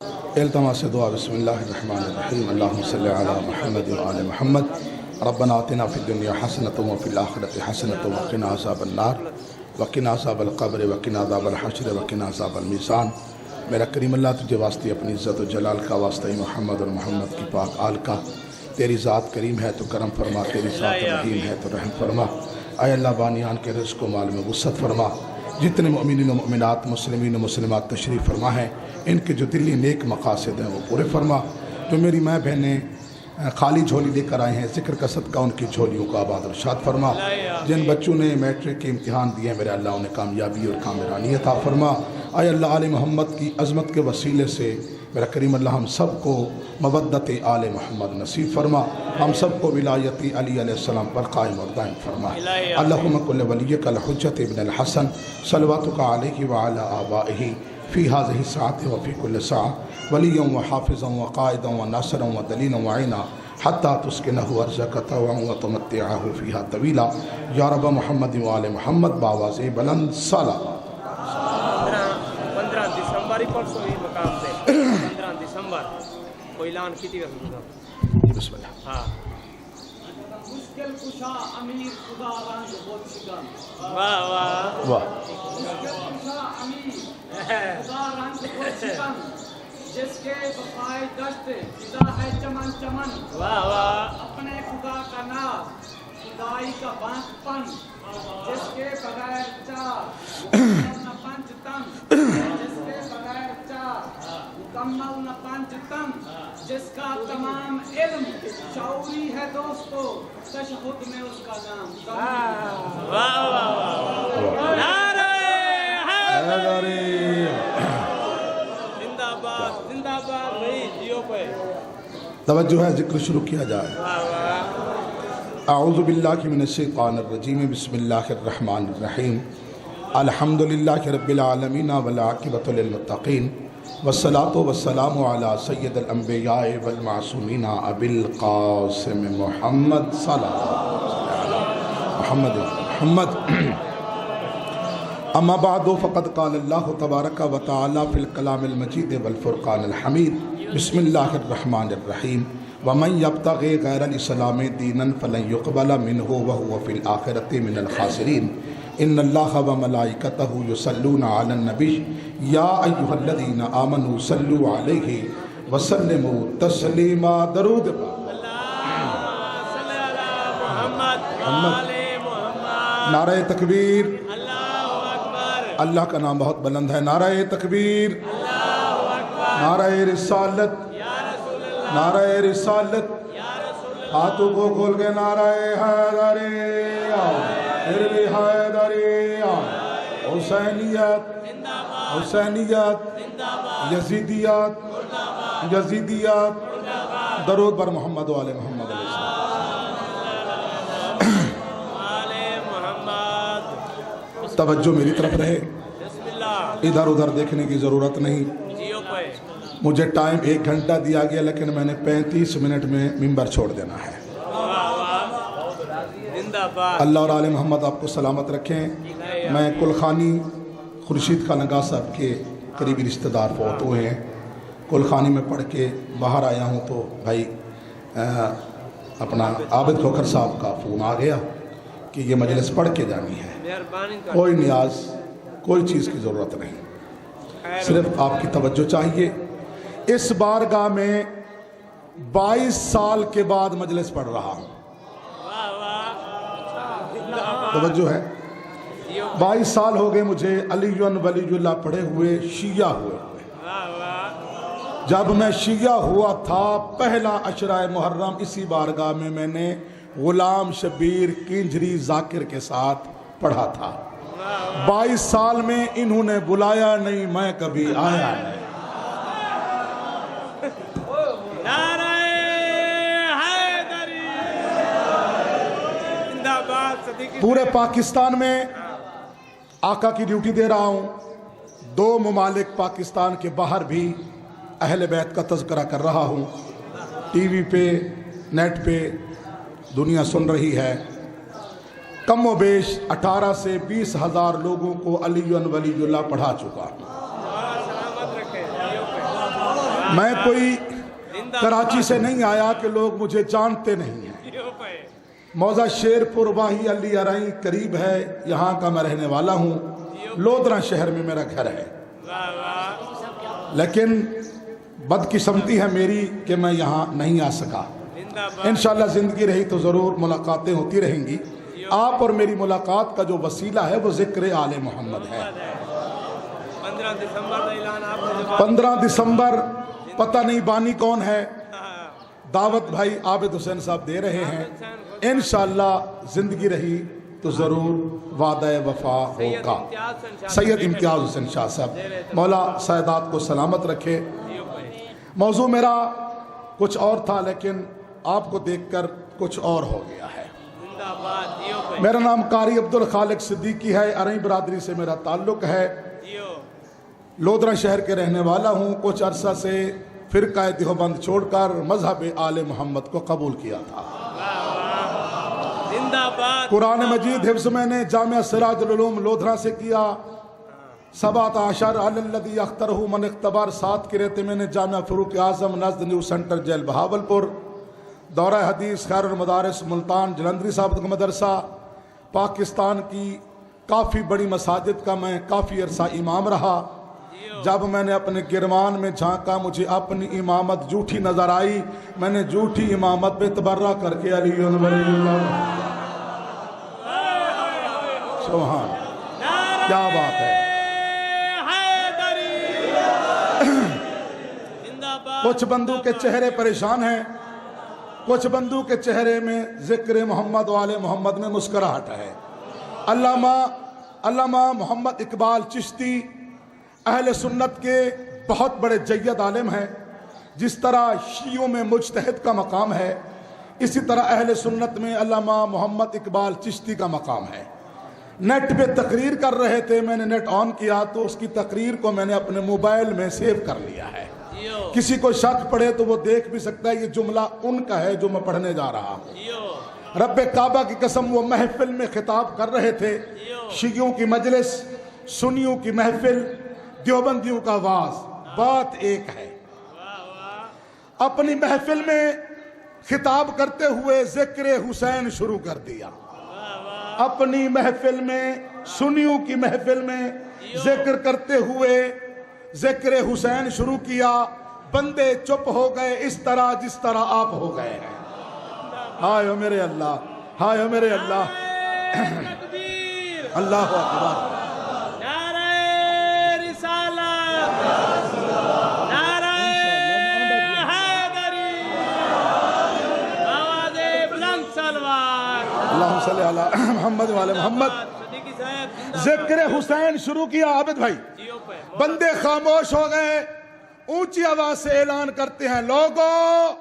इल्तमास दुआ बिस्मिल्लाहिर्रहमानिर्रहीम अल्लाहुम्मा सल्लि अला मुहम्मद व आले मुहम्मद रब्बना आतिना फिद दुनिया हसनतन व फिल आखिरति हसनतन व क़िना अज़ाबन नार व क़िना अज़ाबल क़ब्र व क़िना अज़ाबल हश्र व क़िना अज़ाबल मीज़ान। मेरा करीम अल्लाह तुझे वास्ते अपनी इज़्ज़त व जलाल का वास्ता मोहम्मद और मोहम्मद की पाक आल का, तेरी ज़ात करीम है तो करम फरमा, तेरी ज़ात रहीम है तो रहम फरमा। आय अल्लाह बानियान के रिज़्क़ व माल में वुसअत फरमा। जितने मोमिनीन व मोमिनात मुस्लिमीन व मुस्लिमात तशरीफ़ फरमा है, इनके जो दिली नेक मकासद हैं वो पूरे फरमा। जो मेरी माँ बहनें खाली झोली लेकर आए हैं, ज़िक्र का सदका उनकी झोलियों को आबाद और शाद फरमा। जिन बच्चों ने मैट्रिक के इम्तिहान दिए हैं, मेरे अल्लाह उन्हें कामयाबी और कामरानी अता फरमा। आय अल्लाह आले मोहम्मद की अज़मत के वसीले से मेरा करीम अल्लाह हम सब को मवद्दत आले मोहम्मद नसीब फरमा। हम सब को विलायत अली अलैहिस्सलाम पर कायम और दायम फरमा। अल्लाहुम्मा कुल्ल वलिय्यकल हुज्जत इब्नुल हसन सल्लवातुका अलैहि व अला आबाइही फ़ी हाज़िही साअति व फ़ी कुल्लि साअ वलिय्यन व हाफ़िज़न व क़ाइदन व नासिरन व दलीलन व ऐना हत्ता तुस्किनहु अर्ज़क तवअन व तुमत्तिअहु फ़ीहा तवीला। या रब मोहम्मद व आले मोहम्मद बावाज़े बुलंद सलावत। 15 दिसंबर ही परसों ही मकाम से 15 दिसंबर को ऐलान की थी बिस्मिल्लाह। हाँ मुश्किल कुशा अमीर खुदा रंग बहुत शिकन। वाह वाह वाह। मुश्किल कुशा अमीर खुदा रंग बहुत शिकन, जिसके बफाए दश्त फिदा है चमन चमन। वाह वाह। अपने खुदा का नाज खुदाई का बांझपन, जिसके बगैर चार मुकम्मल न पंचतन, जिसके बगैर चार मुकम्मल न पंचतन, जिसका तमाम इल्म शऊरी है दोस्तों, तशहुद में उसका नाम। वाह वाह। नारे हैदरी जिंदाबाद जिंदाबाद भाई जियो पे। तवज्जो है, जिक्र शुरू किया जाए। वाह वाह। अऊज़ु बिल्लाहि मिनश्शैतानिर रजीम बिस्मिल्लाहिर रहमानिर रहीम अल्हम्दुलिल्लाहि रब्बिल आलमीन वल आक़िबतु लिल मुत्तक़ीन वस्सलातु वस्सलामु अला सय्यिदिल अंबिया'i वल मासूमीन अबिल क़ासिम मुहम्मद सल्लल्लाहु अलैहि मुहम्मद। अम्मा बअदु फ़क़द क़ाल अल्लाहु तबारक व तआला फ़िल कलामिल मजीद वल फ़ुरक़ानिल हमीद बिस्मिल्लाहिर रहमानिर रहीम वमन यब्तग़ि गैरल इस्लामि दीनन फ़लन युक़बल मिन्हु व हुवा फ़िल आख़िरति मिनल ख़ासिरीन। इन्नल्लाह व मलाइकतहु युसल्लूना अलन नबी या अय्युहल्लज़ीना आमनू सल्लू अलैहि व सल्लिमू तस्लीमा। दरूद नारे तकबीर। अल्लाह का नाम बहुत बुलंद है। नारे तकबीर, नारे रिसालत, नारे रिसालत। हाथों को खोल के नारे हैदरिया, फिर भी हैदरिया। हुसैनियत, हुसैनियत, यजीदियत, यजीदियत। दरूद पर मोहम्मद वाले मोहम्मद। तवज्जो मेरी तरफ रहे, इधर उधर देखने की ज़रूरत नहीं। मुझे टाइम 1 घंटा दिया गया, लेकिन मैंने 35 मिनट में मिंबर छोड़ देना है। अल्लाह और आले मोहम्मद आपको सलामत रखें। मैं कुलखानी खुर्शीद खान नगा साहब के करीबी रिश्तेदार फौत हुए हैं। कुलखानी में पढ़ के बाहर आया हूँ तो भाई अपना आबिद खोखर साहब का फ़ोन आ गया कि ये मजलिस पढ़ के जानी है। कोई न्याज, कोई चीज़ की ज़रूरत नहीं, सिर्फ आपकी तवज्जो चाहिए। इस बारगाह में 22 साल के बाद मजलिस पढ़ रहा हूँ। तवज्जो है, 22 साल हो गए मुझे अलीयुन वलीयुल्लाह पढ़े हुए, शिया हुए। जब मैं शिया हुआ था, पहला अशरा मुहर्रम इसी बारगाह में मैंने गुलाम शबीर किंजरी जाकिर के साथ पढ़ा था। 22 साल में इन्होंने बुलाया नहीं, मैं कभी आया नहीं। पूरे पाकिस्तान में आका की ड्यूटी दे रहा हूँ। 2 ममालिक पाकिस्तान के बाहर भी अहले बैत का तज़किरा कर रहा हूँ। टीवी पे, नेट पे दुनिया सुन रही है। कम व बेश 18 से 20 हज़ार लोगों को अली वलीउल्लाह पढ़ा चुका। मैं कोई कराची से नहीं आया कि लोग मुझे जानते नहीं हैं। मौजा शेरपुर वाही अली अराई करीब है, यहाँ का मैं रहने वाला हूँ। लोधरा शहर में मेरा घर है, लेकिन बदकिस्मती है मेरी कि मैं यहाँ नहीं आ सका। इंशाअल्लाह ज़िंदगी रही तो ज़रूर मुलाकातें होती रहेंगी। आप और मेरी मुलाकात का जो वसीला है वो ज़िक्र आले मोहम्मद है। 15 दिसंबर पता नहीं बानी कौन है, दावत भाई आबिद हुसैन साहब दे रहे हैं। इंशाअल्लाह ज़िंदगी रही तो ज़रूर वादा वफा होगा। सैयद इम्तियाज़ हुसैन शाह साहब, मौला सायदात को सलामत रखे। मौजू मेरा कुछ और था, लेकिन आपको देखकर कुछ और हो गया है। मेरा नाम कारी अब्दुल खालिक सिद्दीकी है, अरई बरादरी से मेरा ताल्लुक़ है। लोधरा शहर के रहने वाला हूँ। कुछ अरसा से फ़िरक़ा देवबंद छोड़कर मज़हब आले मोहम्मद को कबूल किया था। कुरान मजीद हिफ्ज़ मैंने जामिया सिराजुल उलूम लोधरा से किया। 7 आशर अल्लज़ी अख्तरहु मन इख्तबार 7 के रहते मैंने जामिया फ़ारूक आज़म नज़द न्यू सेंटर जेल बहावलपुर। दौरा हदीस खैरुल मदारिस मुल्तान जलंधरी साहब का मदरसा। पाकिस्तान की काफ़ी बड़ी मसाजिद का मैं काफ़ी अरसा इमाम रहा। जब मैंने अपने गिरमान में झांका, मुझे अपनी इमामत झूठी नजर आई। मैंने झूठी इमामत पे तबर्रा करके अली सुभान, क्या बात है। कुछ बंदू के चेहरे परेशान हैं, कुछ बंदू के चेहरे में जिक्र मोहम्मद वाले मोहम्मद में मुस्कुराहट है। अल्लामा मोहम्मद इकबाल चिश्ती अहले सुन्नत के बहुत बड़े जय्यद आलिम हैं। जिस तरह शियों में मुज्तहिद का मकाम है, इसी तरह अहले सुन्नत में अल्लामा मोहम्मद इकबाल चिश्ती का मकाम है। नेट पे तकरीर कर रहे थे, मैंने नेट ऑन किया तो उसकी तकरीर को मैंने अपने मोबाइल में सेव कर लिया है। किसी को शक पड़े तो वो देख भी सकता है ये जुमला उनका है जो मैं पढ़ने जा रहा हूँ। रब्बे काबा की कसम, वो महफिल में खिताब कर रहे थे। शियों की मजलिस, सुन्नियों की महफिल, देवबंदियों का वाज, बात एक है। अपनी महफिल में खिताब करते हुए जिक्र हुसैन शुरू कर दिया। अपनी महफिल में, सुन्नियों की महफिल में जिक्र करते हुए जिक्र हुसैन शुरू किया। बंदे चुप हो गए इस तरह जिस तरह आप हो गए हैं। हाय मेरे अल्लाह, हाय मेरे अल्लाह, अल्लाह अकबर। मोहम्मद वाले मोहम्मद। जिक्र हुसैन शुरू किया। आबिद भाई, बंदे खामोश हो गए, ऊंची आवाज से ऐलान करते हैं, लोगों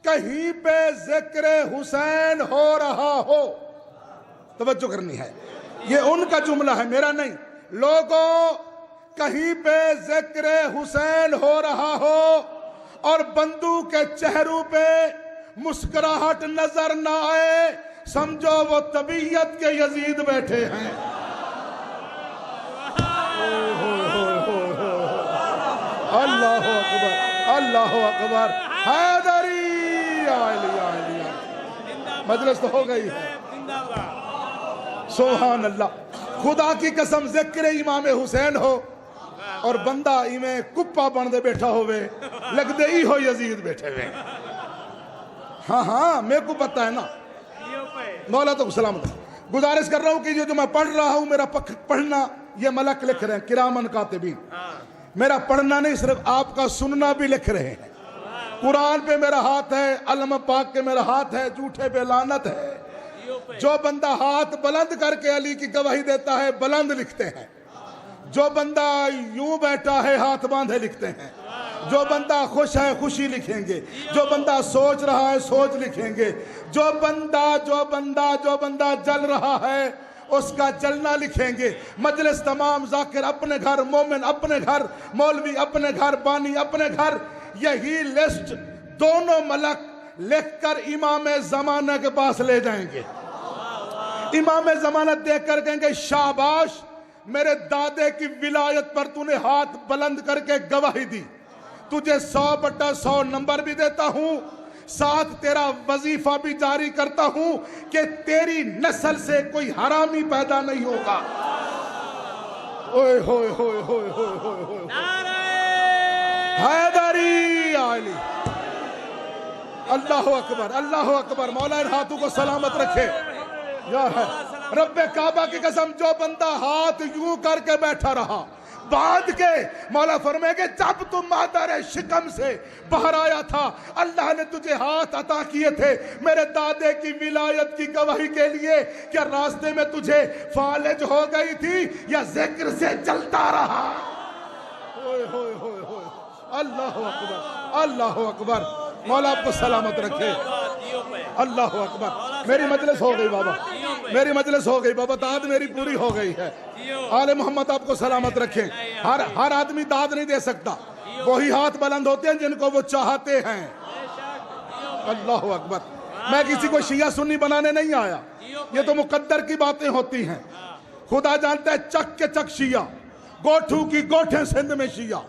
कहीं पे जिक्र हुसैन हो रहा हो, तवज्जो करनी है, ये उनका जुमला है मेरा नहीं। लोगों कहीं पे जिक्र हुसैन हो रहा हो और बंदूक के चेहरों पे मुस्कुराहट नजर ना आए, समझो वो तबीयत के यजीद बैठे हैं। अल्लाह अकबर, अल्लाह अकबर। हैदरी मजलिस तो हो गई है। सुभान अल्लाह। खुदा की कसम, जिक्र इमाम हुसैन हो और बंदा इमें कुप्पा बन दे बैठा होवे, लगदे ही हो यजीद बैठे हुए। हाँ हाँ, मेरे को पता है ना। मौला तो सलामत। गुजारिश कर रहा हूँ कि जो मैं पढ़ रहा हूँ, मेरा पढ़ना, ये मलक लिख रहे हैं किरामन कातिबीन, मेरा पढ़ना नहीं सिर्फ आपका सुनना भी लिख रहे हैं। कुरान पे मेरा हाथ है, अलम पाक के मेरा हाथ है, झूठे पे लानत है। जो बंदा हाथ बुलंद करके अली की गवाही देता है, बुलंद लिखते हैं। जो बंदा यूं बैठा है हाथ बांधे लिखते हैं। जो बंदा खुश है खुशी लिखेंगे, जो बंदा सोच रहा है सोच लिखेंगे, जो बंदा जल रहा है उसका जलना लिखेंगे। मजलिस तमाम जाकिर अपने घर, मोमिन अपने घर, मौलवी अपने घर, बानी अपने घर। यही लिस्ट दोनों मलक लिखकर इमाम ज़माना के पास ले जाएंगे। इमाम ज़माना देखकर कहेंगे, शाबाश, मेरे दादे की विलायत पर तूने हाथ बुलंद करके गवाही दी, तुझे 100/100 नंबर भी देता हूं, साथ तेरा वजीफा भी जारी करता हूं कि तेरी नस्ल से कोई हरामी पैदा नहीं होगा। ओए होए होए होए होए होए होए, हैदरी आली। अल्लाह अकबर, अल्लाह अकबर। मौला इन हाथों को सलामत रखे। या है रब्बे काबा की कसम, जो बंदा हाथ यूं करके बैठा रहा बांध के, मौला फरमाएंगे जब तुम मादर शिकम से बाहर आया था, अल्लाह ने तुझे हाथ अता किए थे मेरे दादे की विलायत की गवाही के लिए। क्या रास्ते में तुझे फालिज हो गई थी या जिक्र से चलता रहा? होए होए होए होए, अल्लाह अकबर, अल्लाह अकबर। मौला आपको सलामत रखे। अल्लाह अकबर। मेरी मजलिस हो गई बाबा, मेरी मजलिस हो गई बाबा, दाद मेरी पूरी हो गई है। आले मोहम्मद आपको सलामत रखे। हर आदमी दाद नहीं दे सकता, वही हाथ बुलंद होते हैं जिनको वो चाहते हैं। अल्लाह अकबर। मैं किसी को शिया सुन्नी बनाने नहीं आया, ये तो मुकद्दर की बातें होती हैं। खुदा जानता है चक के चक शिया, गोठू की गोठे सिंध में शिया।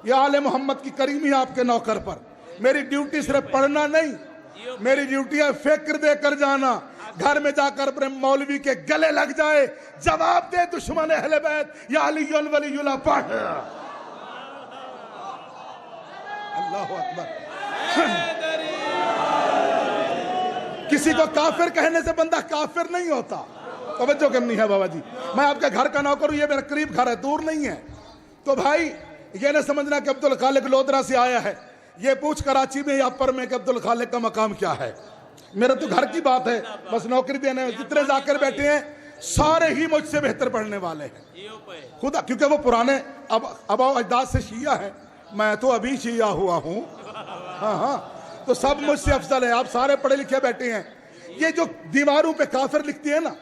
ये आले मोहम्मद की करीमी आपके नौकर पर। मेरी ड्यूटी सिर्फ पढ़ना नहीं, मेरी ड्यूटी है फिक्र देकर जाना। घर में जाकर अपने मौलवी के गले लग जाए, जवाब दे दुश्मन अहले बैत या अलीयुल वलीयुल्लाह पढ़। अल्लाह अकबर। किसी को काफिर कहने से बंदा काफिर नहीं होता। तवज्जो करनी है बाबा जी। मैं आपके घर का नौकर हूं, ये मेरा करीब घर है, दूर नहीं है। तो भाई ये ना समझना कि अब्दुल खालिक लोधरा से आया है, ये पूछ कराची में या पर में कि अब्दुल खालिक का मकाम क्या है। मेरा तो घर की बात है, बस नौकरी देने। जितने जाकर बैठे हैं सारे ही मुझसे बेहतर पढ़ने वाले हैं खुदा, क्योंकि वो पुराने अब अजदाद से शिया है, मैं तो अभी शिया हुआ हूँ। हाँ हाँ, तो सब मुझसे अफजल है। आप सारे पढ़े लिखे बैठे हैं। ये जो दीवारों पे काफिर लिखती है ना,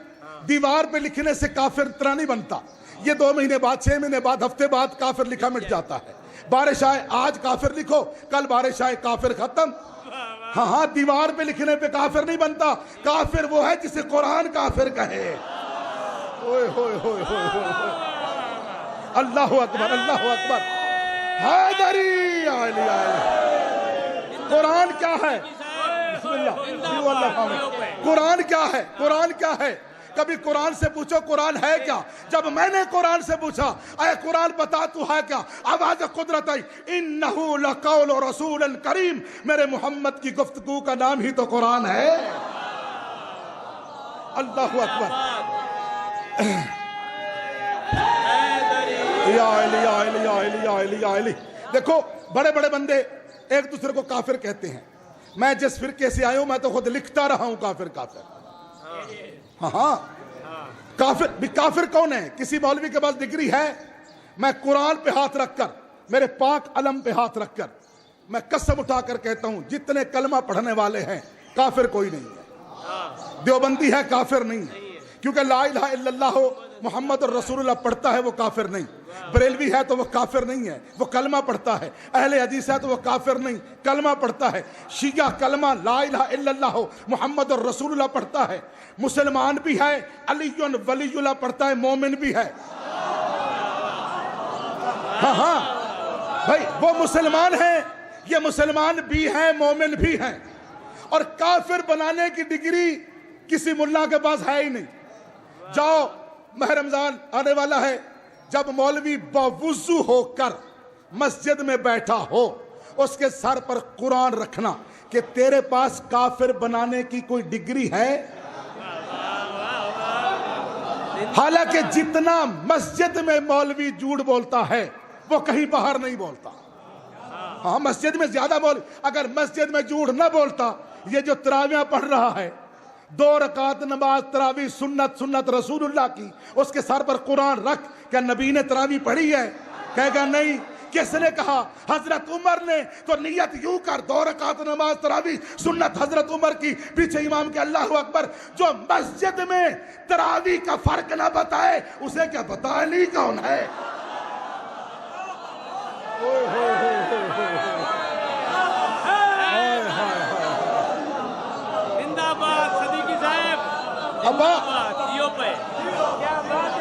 दीवार पे लिखने से काफिर इतना नहीं बनता। ये 2 महीने बाद, 6 महीने बाद, हफ्ते बाद काफिर लिखा मिट जाता है। बारिश आए आज काफिर लिखो, कल बारिश आए काफिर खत्म। हाँ हाँ, दीवार पे लिखने पे काफिर नहीं बनता। काफिर वो है जिसे कुरान काफिर कहे। ओए होए होए होए होए, अल्लाह अकबर, अल्लाह अकबर। हैदरी आली आली। कुरान क्या है? बिस्मिल्लाह। कुरान क्या है? कुरान क्या है? कभी कुरान से पूछो कुरान है क्या? जब मैंने कुरान से पूछा, अरे कुरान बता तू है क्या, आवाज कुदरत आई, इन्नहु लक़ौल रसूल करीम। मेरे मोहम्मद की गुफ्तगू का नाम ही तो कुरान है। अल्लाह अकबर। या अली या अली या अली या अली या अली। देखो बड़े बड़े बंदे एक दूसरे को काफिर कहते हैं। मैं जिस फिरके से आया हूं, मैं तो खुद लिखता रहा हूं काफिर काफिर। हाँ हाँ, काफिर भी। काफिर कौन है? किसी मौलवी के पास डिग्री है? मैं कुरान पे हाथ रखकर, मेरे पाक अलम पे हाथ रखकर मैं कसम उठाकर कहता हूं, जितने कलमा पढ़ने वाले हैं काफिर कोई नहीं है। देवबंदी है काफिर नहीं है, क्योंकि ला इलाहा इल्लल्लाह मोहम्मद रसूलुल्लाह पढ़ता है वो काफिर नहीं। बरेलवी है तो वो काफिर नहीं है, वो कलमा पढ़ता है। अहले हदीस है तो वो काफिर नहीं, कलमा पढ़ता है। शिया कलमा ला इलाहा इल्लल्लाह मोहम्मद रसूलुल्लाह पढ़ता है। मुसलमान भी है, अलीयुल वलीयुल्लाह पढ़ता है, मोमिन भी है। हाँ हाँ भाई, वो मुसलमान है, ये मुसलमान भी है, मोमिन भी है। और काफिर बनाने की डिग्री किसी मुल्ला के पास है ही नहीं। जाओ, माह रमजान आने वाला है, जब मौलवी बावुजू होकर मस्जिद में बैठा हो, उसके सर पर कुरान रखना कि तेरे पास काफिर बनाने की कोई डिग्री है। हालांकि जितना मस्जिद में मौलवी झूठ बोलता है वो कहीं बाहर नहीं बोलता। हाँ, मस्जिद में ज्यादा बोल। अगर मस्जिद में झूठ ना बोलता, ये जो तरावियां पढ़ रहा है, 2 रकात नमाज तरावी सुन्नत सुन्नत रसूलुल्लाह की, उसके सर पर कुरान रख, क्या नबी ने तरावी पढ़ी है? कहेगा नहीं। किसने कहा? हजरत उमर ने। तो नियत यूं कर, 2 रकात नमाज तरावी सुन्नत हजरत उमर की, पीछे इमाम के अल्लाह अकबर। जो मस्जिद में तरावी का फर्क ना बताए, उसे क्या पता अली कौन है?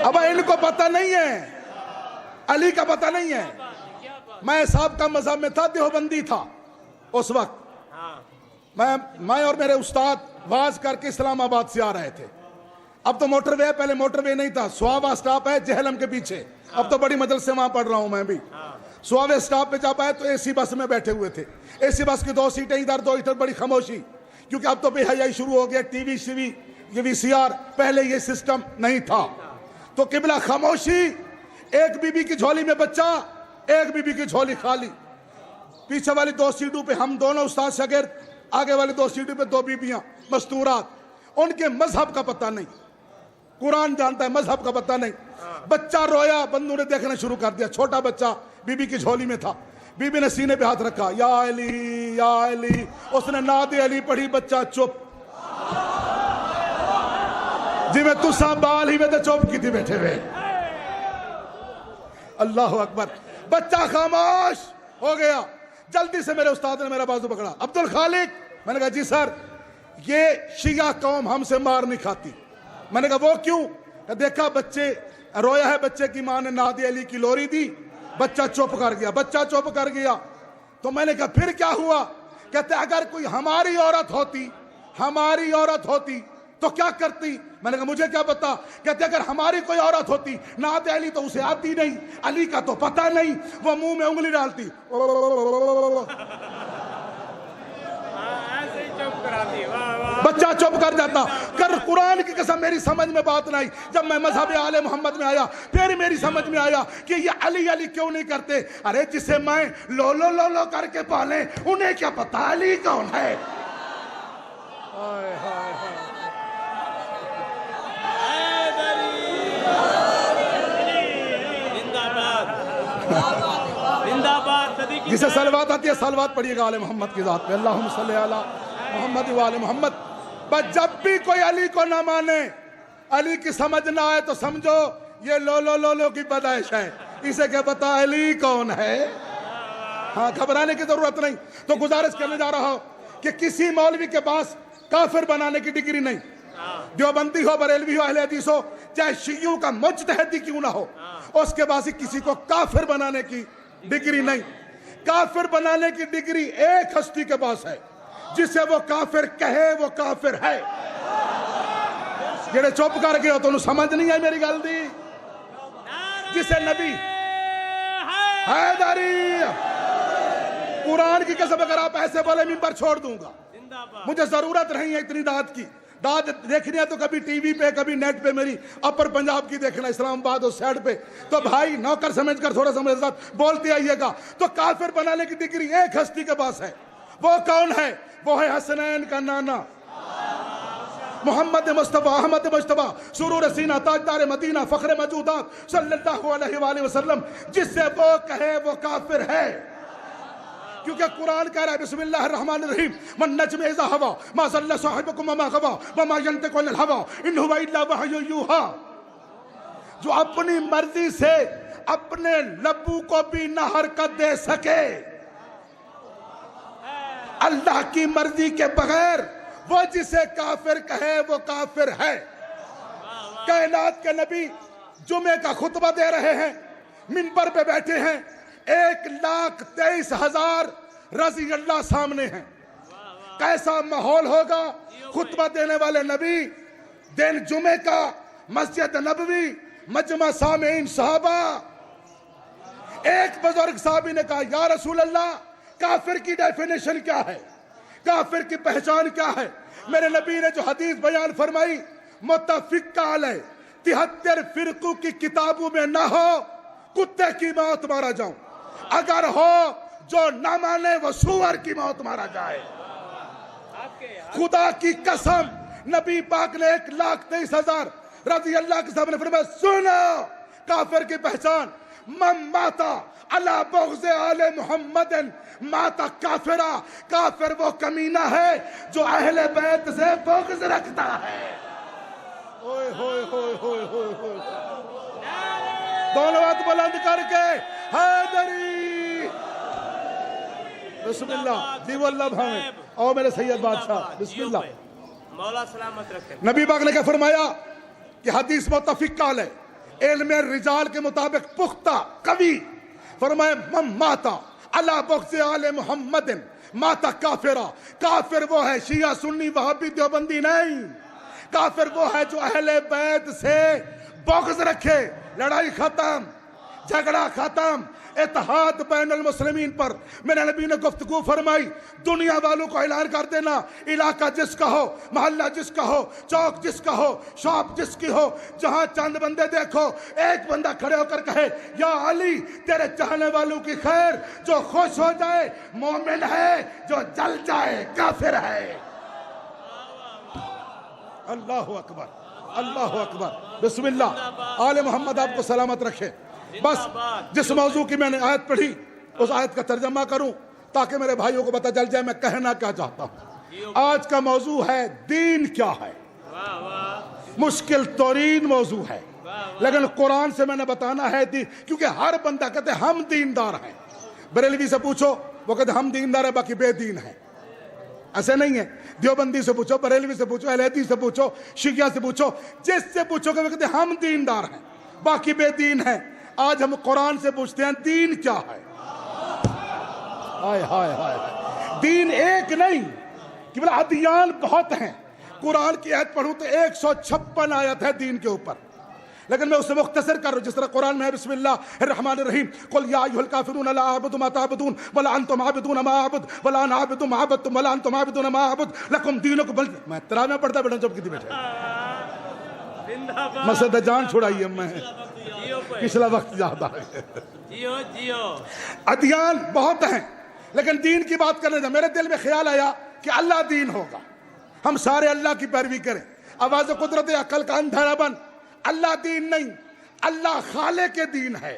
अब इनको पता नहीं है, अली का पता नहीं है। मैं साहब का मजहब में था, देवबंदी था उस वक्त। मैं और मेरे उस्ताद वाज करके इस्लामाबाद से आ रहे थे। अब तो मोटरवे है, पहले मोटरवे नहीं था। सुहावा स्टॉप है जहलम के पीछे, अब तो बड़ी मदद से वहां पढ़ रहा हूं मैं भी। सुहावे स्टॉप पे जब आए तो एसी बस में बैठे हुए थे। एसी बस की 2 सीटें इधर 2 इधर, बड़ी खामोशी, क्योंकि अब तो बेहयाई शुरू हो गया। टीवी सीवी ये VCR, पहले ये सिस्टम नहीं था। तो किबला खामोशी, एक बीबी की झोली में बच्चा, एक बीबी की झोली खाली। पीछे वाली 2 सीटों पे हम दोनों उस्ताद शागिर्द, आगे वाली 2 सीटों पे 2 बीबियां मस्तूरात। उनके मजहब का पता नहीं, कुरान जानता है, मजहब का पता नहीं। बच्चा रोया, बंदू ने देखना शुरू कर दिया। छोटा बच्चा बीबी की झोली में था। बीबी ने सीने पे हाथ रखा, या अली या अली। उसने नादे अली पढ़ी, बच्चा चुप। जिਵੇਂ तुसा बाल ही में तो चुप की थी बैठे हुए। अल्लाह अकबर। बच्चा खामोश हो गया। जल्दी से मेरे उस्ताद ने मेरा बाजू पकड़ा, अब्दुल खालिक। मैंने कहा जी सर, ये शिया कौम हमसे मार नहीं खाती। मैंने कहा वो क्यों? देखा बच्चे रोया है, बच्चे की मां ने नादे अली की लोरी दी, बच्चा चुप कर गया। बच्चा चुप कर गया तो मैंने कहा फिर क्या हुआ? कहते अगर कोई हमारी औरत होती तो क्या करती? मैंने कहा मुझे क्या पता। कहते अगर हमारी कोई औरत होती, नादे अली तो उसे आती नहीं, अली का तो पता नहीं, वो मुंह में उंगली डालती, बच्चा चुप कर जाता। कर कुरान की कसम मेरी समझ में बात नहीं। जब मैं मजहब आले मोहम्मद में आया, फिर मेरी समझ में आया कि ये अली अली क्यों नहीं करते। अरे जिसे मैं लो लो लो लो करके पाले, उन्हें क्या पता अली कौन है। जिसे सलवात आती है, सलवात पढ़िएगा आले मोहम्मद की जात पे, अल्लाहुम्मा सल्ली अला मोहम्मद व आले मोहम्मद। बस जब भी कोई अली को ना माने, अली की समझ ना आए, तो समझो ये लो लो लो लो की पैदाइश है। इसे क्या पता अली कौन है। हाँ, घबराने की जरूरत नहीं। तो गुजारिश करने जा रहा हूं कि किसी मौलवी के पास काफिर बनाने की डिग्री नहीं। देवबंदी हो, बरेलवी हो, अहले हदीस हो, चाहे शियों का मुज्तहिद क्यों ना हो, उसके पास किसी को काफिर बनाने की डिग्री नहीं। काफिर बनाने की डिग्री एक हस्ती के पास है, जिसे वो काफिर कहे वो काफिर है। जेड़े चुप कर गए हो तो समझ नहीं आई मेरी गल दी। जिसे नबी हैदरी, कुरान की कसम अगर आप ऐसे बोले मिंबर छोड़ दूंगा। मुझे जरूरत नहीं है इतनी दाद की। दाद देखनी है तो कभी टीवी पे, कभी नेट पे, मेरी अपर पंजाब की देखना, इस्लामाबाद उस साइड पे। तो भाई नौकर समझकर थोड़ा सा मेरे साथ बोलते आइएगा। तो काफिर बनाने की डिग्री एक हस्ती के पास है। वो कौन है? वो है हसनैन का नाना मोहम्मद मुस्तफा, अहमद मुस्तफा, सुरूर सीना, ताजदार मदीना, फख्र मौजूदात सल्लल्लाहु अलैहि वसल्लम। जिससे वो कहे वो काफिर है, क्योंकि कुरान कह रहा है बिस्मिल्लाहिर्रहमानिर्रहीम, मन नज्म इज़ा हवा मा ज़ल्ला साहिबुकुम वमा गवा वमा यंतिकु अनिल हवा इन हुवा इल्ला वह्यु यूहा। जो अपनी मर्जी से अपने लब्बू को भी ना हरकत दे सके, अल्लाह की मर्जी के बगैर, वो जिसे काफिर कहे वो काफिर है। कायनात के नबी जुमे का खुतबा दे रहे हैं, मिंबर पे बैठे हैं, 1,23,000 रज़ी अल्लाह सामने हैं। कैसा माहौल होगा? खुतबा देने वाले नबी, दिन जुमे का, मस्जिद नबवी, मजमा सामीन सहाबा। एक बुजुर्ग साहबी ने कहा, या रसूल अल्लाह, काफिर की डेफिनेशन क्या है? काफिर की पहचान क्या है? मेरे नबी ने जो हदीस बयान फरमाई, मुत्तफिक अलैह, 73 फिरकों की किताबों में ना हो, कुत्ते की मौत मारा जाऊं। अगर हो जो ना माने वो सूअर की मौत मारा जाए। खुदा की कसम, नबी पाक ने 1,23,000 रज़ी अल्लाह के सामने फरमाया, सुनो काफिर की पहचान, मम माता अला बुग़्ज़ आले मोहम्मद माता काफिरा। काफिर वो कमीना है जो अहले बैत से बुग़्ज़ रखता है। ओए होए होए होए होए होए, दोनों हाथ बुलंद करके हैदरी, बिस्मिल्लाह, जी वल्लाह भावे और मेरे सैयद बादशाह, बिस्मिल्लाह, मौला सलामत रखे। नबी पाक ने क्या फरमाया कि हदीस मुत्तफिक है, इल्म रिजाल के मुताबिक पुख्ता, कवि, फरमाए मम माता अला बख्श आले मोहम्मदिन माता काफिरा। काफिर वो है शिया सुन्नी वहाबी देवबंदी नहीं, काफिर वो है जो अहले बैत से बग़्ज़ रखे। लड़ाई खत्म, झगड़ा खत्म, इत्तेहाद बैनुल मुस्लिमीन पर मेरे नबी ने गुफ्तगू फरमाई। दुनिया वालों को ऐलान कर देना, इलाका जिसका हो, मोहल्ला जिसका हो, चौक जिसका हो, शॉप जिसकी हो, जहां चंद बंदे देखो, एक बंदा खड़े होकर कहे या अली तेरे चाहने वालों की खैर, जो खुश हो जाए मोमिन है, जो जल जाए काफिर है। अल्लाह अकबर, अल्लाह अकबर, बिस्मिल्लाह। आले मोहम्मद आपको सलामत रखे। बस जिस मौजू की मैंने आयत पढ़ी उस आयत का तर्जमा करूं ताकि मेरे भाइयों को पता चल जाए मैं कहना क्या चाहता हूं। आज का मौजू है दीन क्या है। मुश्किल तरीन मौजू है, लेकिन कुरान से मैंने बताना है क्योंकि हर बंदा कहते हम दीनदार हैं। बरेलवी से पूछो वो कहते हम दीनदार है बाकी बेदीन है। ऐसे नहीं है। देवबंदी से पूछो, बरेलवी से पूछो, अहलेदी से पूछो, शिया से पूछो, जिससे पूछोगे वो कहते हम दीनदार हैं बाकी बेदीन है। आज हम कुरान से पूछते हैं दीन क्या है। हाय हाय हाय, दीन एक नहीं कि बोला अदियान बहुत हैं। कुरान की आयत पढ़ूं तो 156 आयत है दीन के ऊपर, लेकिन मैं उसे मुख्तसर कर रहा हूं। जिस तरह कुरान में है बिस्मिल्लाहिर्रहमानिर्रहीम, कुल या अय्युहल काफिरून ला अअबुदु मा तअबुदून वला अंतुम आबिदून मा अअबुद वला अना आबिदु मा अबदतुम वला अंतुम आबिदून मा अअबुद लकुम दीनुकुम वलिय। मैं तरावी में पढ़ता बैठा चुप की बैठे मसद जान छुड़ाई मैं पिछला वक्त ज्यादा है। जियो जियो। अदियान बहुत हैं, लेकिन दीन की बात करने जा मेरे दिल में ख्याल आया कि अल्लाह दीन होगा, हम सारे अल्लाह की पैरवी करें। आवाज कुदरत अकल का अंधेरा बन, अल्लाह दीन नहीं, अल्लाह खाले के दीन है।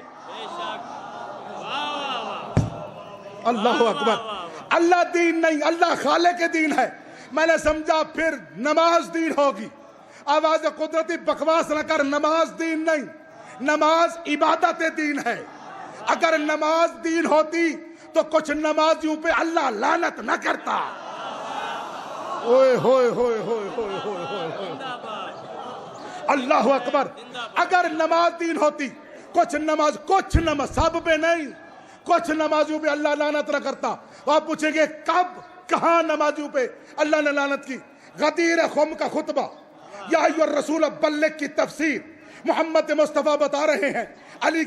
अल्लाह अकबर, अल्लाह दीन नहीं, अल्लाह खाले के दीन है। मैंने समझा फिर नमाज दीन होगी। आवाज कुदरती बकवास न कर, नमाज दीन नहीं, नमाज इबादत दीन है। अगर नमाज दीन होती तो कुछ नमाजियों पे अल्लाह लानत न करता। ओए होए होए होए होए होए होए, अल्लाह अकबर। अगर नमाज दीन होती, कुछ नमाज सब पे नहीं, कुछ नमाजियों पे अल्लाह लानत न करता। तो आप पूछेंगे कब कहां नमाजियों पे अल्लाह ने लानत की? गदीर खुम का खुतबा, या अय्युहर रसूल बल्लिग की तफसीर, मोहम्मद मुस्तफ़ा बता रहे हैं। अली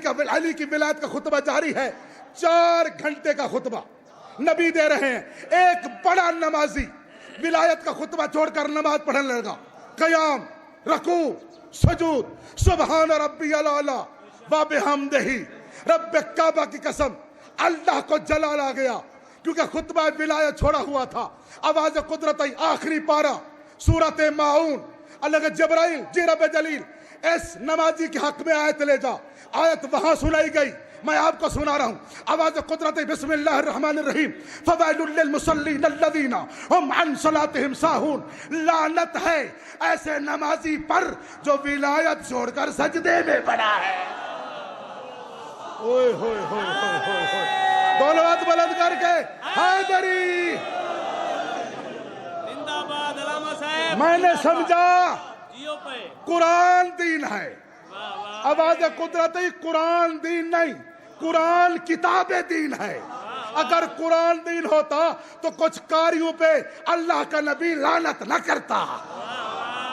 की विलायत का खुतबा जारी है, 4 घंटे का खुतबा नबी दे रहे हैं। एक बड़ा नमाजी विलायत का खुतबा छोड़कर नमाज पढ़ने लगा। क़याम, रकू, सजूद, सुबहान रब्बियल आला व बिहम्दिही, रब्बे काबा की कसम, अल्लाह को जलाल आ गया क्योंकि खुतबा विलायत छोड़ा हुआ था। आवाज कुदरत आई, आखिरी पारा सूरत माऊन। अल्लाह के जिब्राइल जी रब जलील इस नमाजी के हक में आयत ले जा। आयत वहां सुनाई गई, मैं आपको सुना रहा हूं। आवाज कुदरत बिस्मिल्लाहिर्रहमानिर्रहीम, फवैलुल लिल मुसल्लीन अल्लज़ीना हुम अन सलातिहिम साहून। लानत है ऐसे नमाजी पर जो विलायत छोड़कर सजदे में पड़ा है। ओए होए होए होए होए, दोनों हाथ बुलंद करके हैदरी। जिंदाबाद अलामा साहब। मैंने समझा जियो पे कुरान दीन है। आवाज कुदरत कुरान दीन नहीं, कुरान किताबे दीन है। अगर कुरान दीन होता तो कुछ कारियों पे अल्लाह का नबी लानत न करता।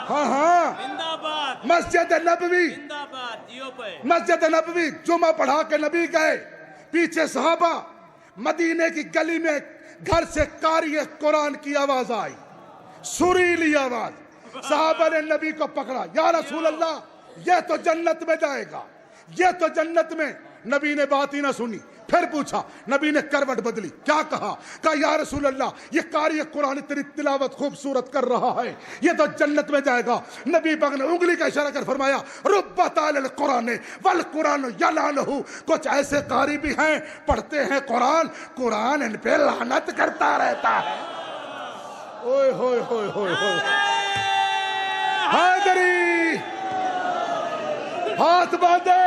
हाँ हाँ, जिंदाबाद मस्जिद नबवी, जिंदाबाद जियो पे। मस्जिद नबवी जुमा पढ़ा के नबी गए, पीछे सहाबा, मदीने की गली में घर से कारी कुरान की आवाज आई, सुरीली आवाज। सहाबा ने नबी को पकड़ा, या रसूल अल्लाह ये तो जन्नत में जाएगा, ये तो जन्नत में। नबी ने बात ही ना सुनी, फिर पूछा। नबी ने करवट बदली, क्या कहा? या रसूल अल्लाह ये कारी कुरान तेरी तिलावत खूबसूरत कर रहा है, ये तो जन्नत में जाएगा। नबी पाक ने उंगली का इशारा कर फरमाया, रुब्बा तालिल कुरान वल कुरान यलानहु। कुछ ऐसे कारी भी हैं पढ़ते हैं कुरान, कुरान इन पे लानत करता रहता है। ओए होए होए होए होए, हादरी हाथ बांधे,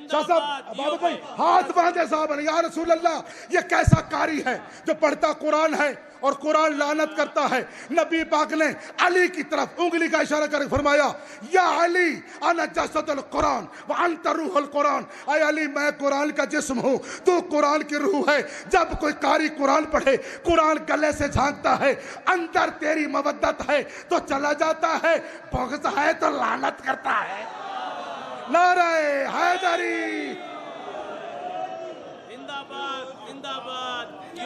साहब बाबा भाई हाथ बांधे साहब, या रसूल अल्लाह, ये कैसा कारी है जो पढ़ता कुरान है और कुरान लानत करता है। नबी पाक ने अली की तरफ उंगली का इशारा करके फरमाया, या अली अना जसदुल कुरान व अंत रूहुल कुरान, ऐ अली मैं कुरान का जिस्म हूँ, तू कुरान की रूह है। जब कोई कारी कुरान पढ़े, कुरान गले से झांकता है, अंदर तेरी मवद्दत है तो चला जाता है, बुग़्ज़ है तो लानत करता है। नारे हैदरी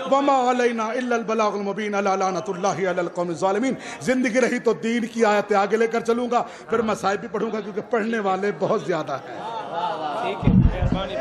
वमा अलैना इल्लल बलागुल मुबीन अला लानतुल्लाहि अलल कौमिज़ ज़ालिमीन। जिंदगी रही तो दीन की आयतें आगे लेकर चलूंगा, फिर मसाइब भी पढ़ूंगा क्योंकि पढ़ने वाले बहुत ज्यादा हैं। ठीक है, मेहरबानी।